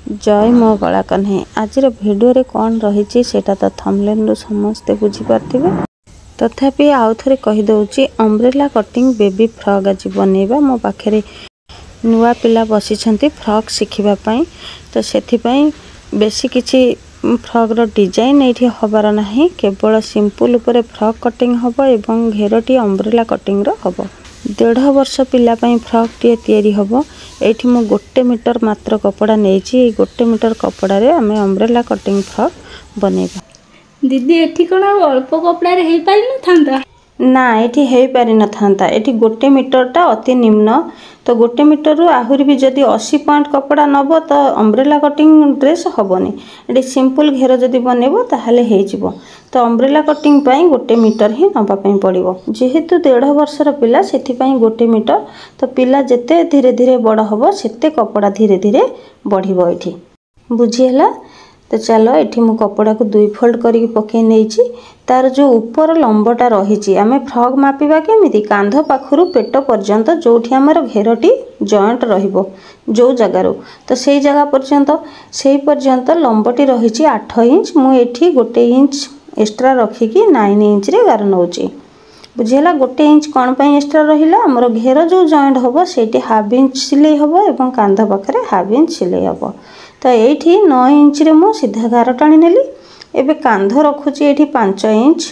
जय मो गला कन्हे आज भिडियो रे कौन रही सेटा तो थंबनेल समस्ते बुझी पार्थिबे। तथापि आउ थे कहीदे अम्ब्रेला कटिंग बेबी फ्रॉक आज बनैबा मो पाखे नुआ पिला बसी फ्रॉक शिखिबा तो सेथिपाई बेसी किछि फ्रॉक रो डिजाइन एठी हबार नाही, केवल सिंपल ऊपर फ्रॉक कटिंग हबो एवं घेरटी अम्ब्रेला कटिंग रो हबो। 1.5 वर्ष पिला फ्रॉक टी तैयारी हबो। एठी मु 1 मीटर मात्र कपड़ा नेछि। 1 मीटर कपड़ा रे आमे अम्ब्रेला कटिंग फ्रॉक बनैबा। दीदी एठी कोन अल्प कपड़ा रे हेइ पारि न थांता ना, एठी हेइ पारि न थांता। एठी 1 मीटर टा अति निम्न, तो 1 मीटर रु आहुरी भी जदि 80 पॉइंट कपड़ा नबो तो अम्ब्रेला कटिंग ड्रेस हबोनी। एठी सिंपल घेर जदि बनेबो ताहाले हेइ जिवो। तो अम्ब्रेला कटिंग पाई 1 मीटर ही नबा पाई पड़िबो। जेहेतु 1.5 वर्षर पिला सेथि पाई 1 मीटर, तो पिला जेते धीरे धीरे बड़ हबो सेते कपड़ा धीरे धीरे बढ़िबो। एठी बुझिएला। तो चलो एठी मु कपड़ा को 2 फोल्ड करके पके नेछि। तार जो ऊपर लंबटा रही आमे फ्रॉक मापिबा केमिति कांध पाखरु पेट पर्यंत जोठी हमर घेरटी जॉइंट रहिबो जो जगारो, तो सेई जगह पर्यंत लंबटी रही 8 इंच। मु एठी 1 इंच एक्स्ट्रा रखिकी 9 इंच रे गार नउची। बुझिएला। 1 इंच कौन पाई एक्स्ट्रा रहिला, हमर घेर जो जॉइंट हबो सेठी हाफ इंच सिलाई हबो एवं कांध पाखरे हाफ इंच सिलाई हबो। तो एठी 9 इंच रे मु सीधा गार टाणी नेली। एबे कांध रखुची एठी 5 इंच।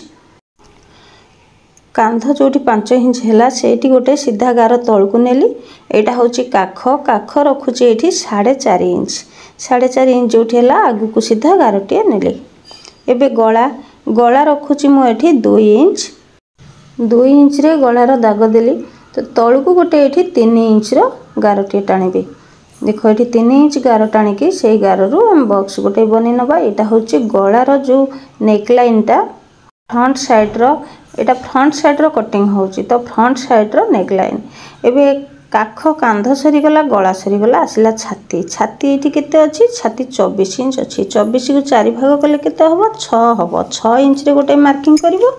कांध जोटी 5 इंच हैला सेठी गोटे सीधा गार तळकु नेली। एटा होची काख रखुची एठी 4.5 इंच। 4.5 इंच जोटी हैला आगु को सीधा गारटी नेली। एबे गला रखुची मु एठी 2 इंच। 2 इंच रे गलार दाग देली। तो तळकु गोटे एठी 3 इंच रो गारटी टाणीबी। देखो ये 3 इंच गार टाणिकी से गार रु हम बॉक्स गोटे बनी नबा। एटा होची गलार जो नेकलाइन टा फ्रंट साइड रो, एटा फ्रंट साइड रो कटिंग होची। तो फ्रंट साइड रो नेकलाइन। एबे काख कांध सरी गला, गला सरी गला, आसिला छाती एठी केते अछि, छाती 24 इंच अछि। 24 को 4 भाग कले केते हबो, 6 हबो। 6 इंच रे गोटे मार्किंग करिवो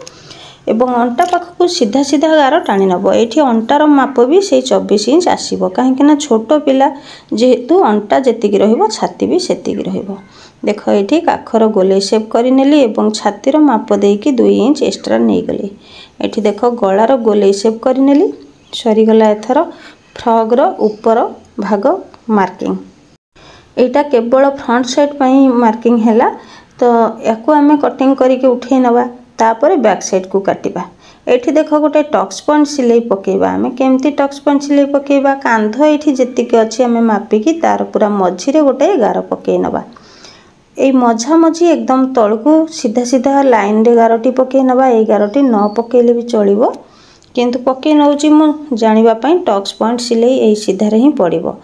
एवं अंटा पाख को सीधा सीधा गार टाणी नबो। एठी अंटार माप भी से 24 इंच आसीबो, काहेकि ना छोट पिला जेहेतु अंटा जेतिकी रहिबो छाती भी सेतिकी रहिबो। देखो एठी काखर गोले शेप करि नेली एवं छातीर माप देकी 2 इंच एक्स्ट्रा नै गली। एठी देखो गलार गोले शेप करि नेली। सरी गला एथर फ्रॉक रो ऊपर भाग मार्किंग। एटा केवल फ्रंट साइड पई मार्किंग हैला। तो याकू आमे कटिंग करिके उठै नबा। तापर बैक साइड को काटिबा। एठी देखो गोटे टक्स पॉइंट सिलाई पकेबा। आमे केमती टक्स पॉइंट सिलाई पकेबा, कांध एठी जेतिके अछि आमे मापिकी तार पूरा मझी रे गोटे गार पकेइ नबा। ए मझा मझी एकदम तळकू सीधा सीधा लाइन रे गारटी पकेइ नबा। ए गारटी न पकेइले भी चलिबो, किंतु पकेइ नउची मु जानिबा पई टक्स पॉइंट सिलाई ए सीधा रे ही पड़िबो।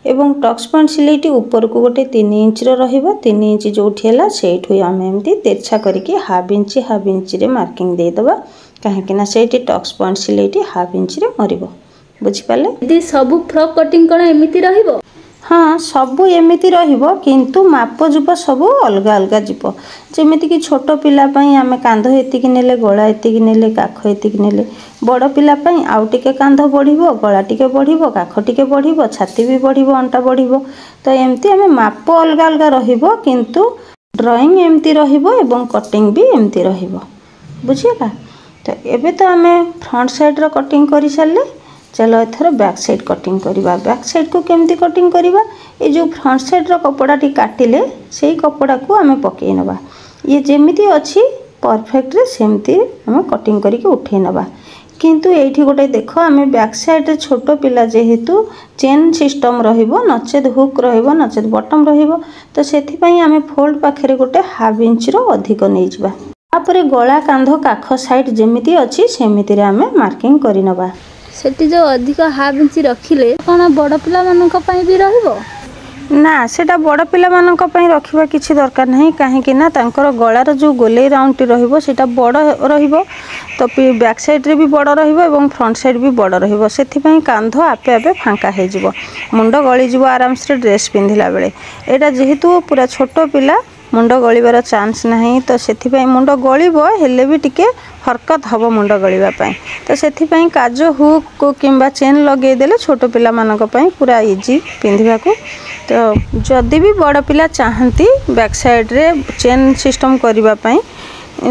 एवं टक्स पॉइंट सिलाईटी ऊपर को गोटे 3 इंच रो रहिबो। 3 इंच जोठी हैला सेठु आमे एमती तेरछा करके हाफ इंच रे मार्किंग दे दबा, काहेकि ना सेठी टक्स पॉइंट सिलाईटी हाफ इंच रे मरिबो। बुझि पाले दीदी सब फ्रॉक कटिंग कोन एमिति रहिबो? हाँ, सब एमिति रहिबो, किंतु माप जुब सब अलग अलग जिवो। जेमिति कि छोट पिला पई आमे कांध एतिकी नेले, गला एतिकी नेले, काख एतिकी नेले। बड़ पिला पई आउ टिके कांध बढ़िबो, गला टिके बढ़िबो, काख टिके बढ़िबो, छाती भी बढ़िबो, अंटा बढ़िबो। तो एमती आमे माप अलग अलग रहिबो, किंतु ड्राइंग एमती रहिबो एवं कटिंग भी एमती रहिबो। बुझिएला। तो एबे तो आमे फ्रंट साइड रो कटिंग करि सारले। चलो एथर बैक साइड कटिंग करिबा। बैक साइड को केमती कटिंग करिबा, ए जो फ्रंट साइड रो कपड़ा टी काटिले सेही कपड़ा को आमे पकेइ नबा। ये जेमिति अछि परफेक्ट रे सेमती आमे कटिंग करिके उठै नबा। किंतु एठी गोटे देखो आमे बैक साइड रे छोटो पिला जेहेतु चेन सिस्टम रहिबो, नचेद हुक रहिबो, नचेद बटम रहिबो। तो सेथि पई आमे फोल्ड पाखरे गोटे हाफ इंच रो अधिक नै जिबा। तापरे गला कांध काख साइड जेमिति अछि सेमिति रे आमे मार्किंग करि नबा। सेठी जो अधिक हाफ इंच रखिले कोन बड़ पिला मानक पई भी रहिबो? ना, सेटा बड़ पिला मानक पई रखिबा किछि दरकार नाही, काहेकि ना तांकर गलार जो गोले राउंड रहिबो सेटा बड़ रहिबो। तो बैक साइड रे भी बड़ रहिबो एवं फ्रंट साइड भी बड़ रहिबो। सेथि पई कांध आपे आपे फांका हे जिवो, मुंड गळी जिवो आराम से ड्रेस पिंधिला बेले। एटा जेहेतु पूरा छोटो पिला मुंड गलिबार चांस नहीं। तो से मुंड गलिब हेले भी टिके हरकत हम मुंड गलिबाई। तो से काजो हुक को किंबा चेन लगेदेले छोट पिला मानक पई पूरा इजी पिंधिबा को। तो जदि भी बड़ पिला चाहती बैक साइड रे चेन सिस्टम करबा पई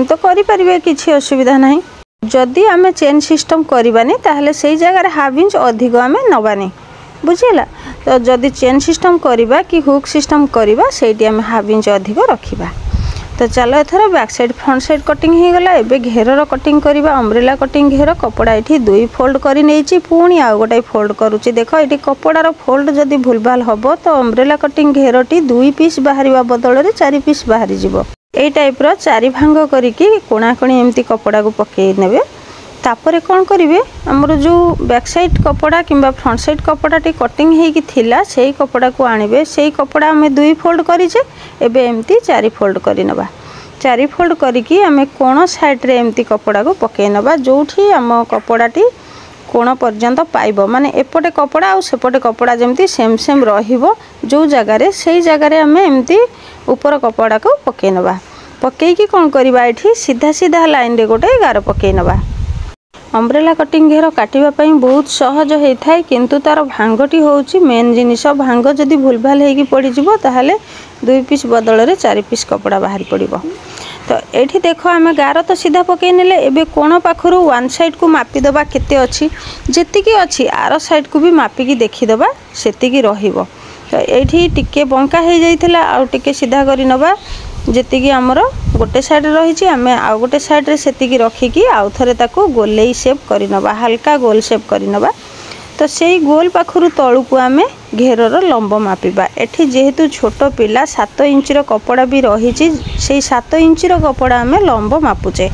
तो करि परिबे, किछि असुविधा नहीं। जदि आमे चेन सिस्टम करबानी ताहले सेही जगह हाफ इंच अधिक आमे नबानी, बुझिला। तो जदि चेन सिस्टम करबा कि हुक सिस्टम करबा सेठी आमे हाफ इंच अधिक रखिबा। तो चलो एथर back side front side cutting हो गला। एबे घेरर कटिंग करबा। अम्ब्रेला कटिंग घेर कपड़ा एठी दुई फोल्ड करि नेछि, पुणी आ गोटाई फोल्ड करूछि। देखो एठी कपड़ार फोल्ड जदि भूलभाल हबो तो अम्ब्रेला कटिंग घेरटी दुई पीस बाहरिबा बदल रे चारि पीस बाहरी जिवो। एई टाइप रो चारि भांग करिकि कोणाकोणी एमती कपड़ा को पकेई नेबे। तापरे कौन करिवे, हमर जो बैक साइड कपड़ा किंबा फ्रंट साइड कपड़ा टी कटिंग हेकी थिला सेही कपड़ा को आनिबे। सेही कपड़ा हमें दुई फोल्ड करिचे, एबे एमती चारि फोल्ड करि नबा। चारि फोल्ड करिकि हमें कोण साइड रे एमती कपड़ा को पकेई नबा, जोठी हम कपड़ाटी कोण पर्यंत पाइबो। माने एपटे कपड़ा और सेपटे कपड़ा जेमती सेम सेम रहिबो जो जगह रे, सेही जगह रे हमें एमती ऊपर कपड़ा को पकेई नबा। पकेईकी कौन करिबा, एठी सीधा सीधा लाइन रे गोटे गार पकेई नबा। अम्ब्रेला कटिंग घेर काटिबा पई बहुत सहज होइथाय, किंतु तार भांगटी होउची मेन जिनिस। भांग जदि भूलभाल हेकी पड़ी जिवो ताहले दुई पीस बदल रे चारि पीस कपड़ा बाहर पड़िबो। तो एठी देखो आमे गार तो सीधा पकेई नेले। एबे कोण पाखरु वन साइड को मापी दबा केते अछि, जेतिकी अछि आर साइड को भी मापिकी देखि दबा सेतिकी रहिबो। तो एठी टिके बंका हे जाइथिला आ टिके सीधा करि नबा। जेतिकी हमर गोटे साइड रही आमे आ गोटे साइड रे सेतिकी रखिकी आउ थरे ताको गोलेई शेप करि नबा, हल्का गोल शेप करि नबा। तो सेई गोल पाखरु तळु को आमे घेरर लंब मापिबा। एठी जेहेतु छोट पिला 7 इंच रो कपड़ा भी रहिछि, सेई 7 इंच रो कपड़ा आमे लंब मापुचे।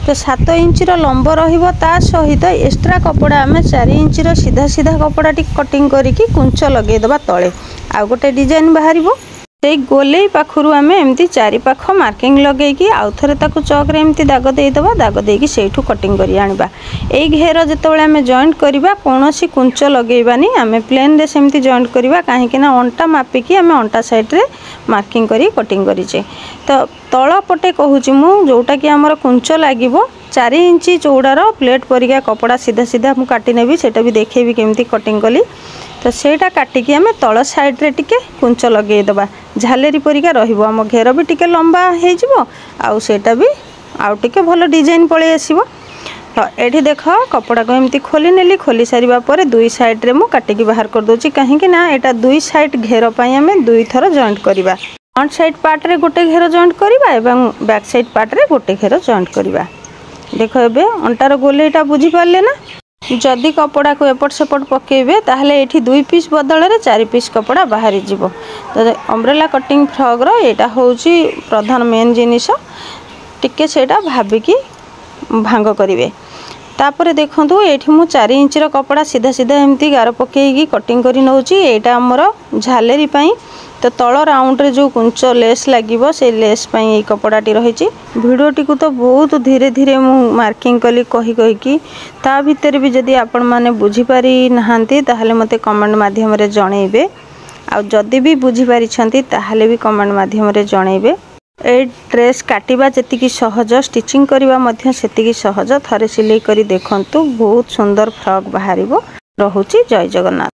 तो 7 इंच रो लंब रहिबो, ता सहित एक्स्ट्रा कपड़ा आमे 4 इंच रो सीधा सीधा कपड़ा टी कटिंग करिकि कुंच लगेई दबा तळे। आ गोटे डिजाइन बाहरिबो। से गोलेई पाखरु आमे एमती चारि पाख मार्किंग लगेकी आउ थरे ताकू चौक रे एमती दाग देई दबा। दाग देकी सेठू कटिंग करि आनिबा। एई घेर जेतेबेले आमे जॉइंट करिबा कोनोसी कुंच लगेइबानी, आमे प्लेन रे सेमती जॉइंट करिबा। काहेकि ना अंटा मापिकी आमे अंटा साइड रे मार्किंग करी कटिंग करिचे। तो तळ पटे कहूची मु जोटा कि हमर कुंच लागिबो 4 इंच चौड़ार प्लेट परिका कपड़ा सीधा सीधा मु काटी नेबी, सेटा भी देखेबी केमती कटिंग कली। तो सेटा काटिकी आमे तळ साइड रे टिके कुंच लगेई दबा, झालेरी परिका रहिबो। हम घेर भी टिके लंबा हे जिवो आउ सेटा भी आउ टिके भलो डिजाइन पळे आसीबो। तो एठी देखो कपड़ा को एमती खोली नेली। खोली सारिबा परे दुई साइड रे मु काटिकी बाहर कर दोची, काहेकि ना एटा दुई साइड घेर पई आमे दुई थर जॉइंट करिबा। फ्रंट साइड पार्ट रे गोटे घेर जॉइंट करिबा एवं बैक साइड पार्ट रे गोटे घेर जॉइंट करिबा। देखो एबे अंटार गोलेटा बुझी पारले ना। जदि कपड़ा को एपट सेपट पकेबे ताहले एठी दुई पीस बदल रे चारि पीस कपड़ा बाहरी जिवो। तो अम्ब्रेला कटिंग फ्रॉक रो एटा होउची प्रधान मेन जिनिस, टिके सेटा भाबिकी भांग करिवे। तापरे देखंतु एठी मु 4 इंच रो कपड़ा सीधा सीधा एमती गार पकेईकी कटिंग करी नउची। एटा हमर झालेरी पई। तो तल राउंड रे जो कुंच लेस लागिबो से लेस पई ए कपड़ाटी रहिछि। भिडियोटी को तो बहुत धीरे धीरे मु मार्किंग कली कही कही कि ता भीतर भी जदि आपण माने बुझी पारि नहांती ताहले मते कमेंट माध्यम रे जणैबे। आ जदि भी बुझी पारि छंती ताहले भी कमेंट माध्यम रे जणैबे। ए ड्रेस काटिबा जतिकी सहज, स्टिचिंग करिबा मध्य सेतिकी सहज। थरे सिलाई करी देखंतु, बहुत सुंदर फ्रॉक बाहरिबो। रहुछि। जय जगन्नाथ।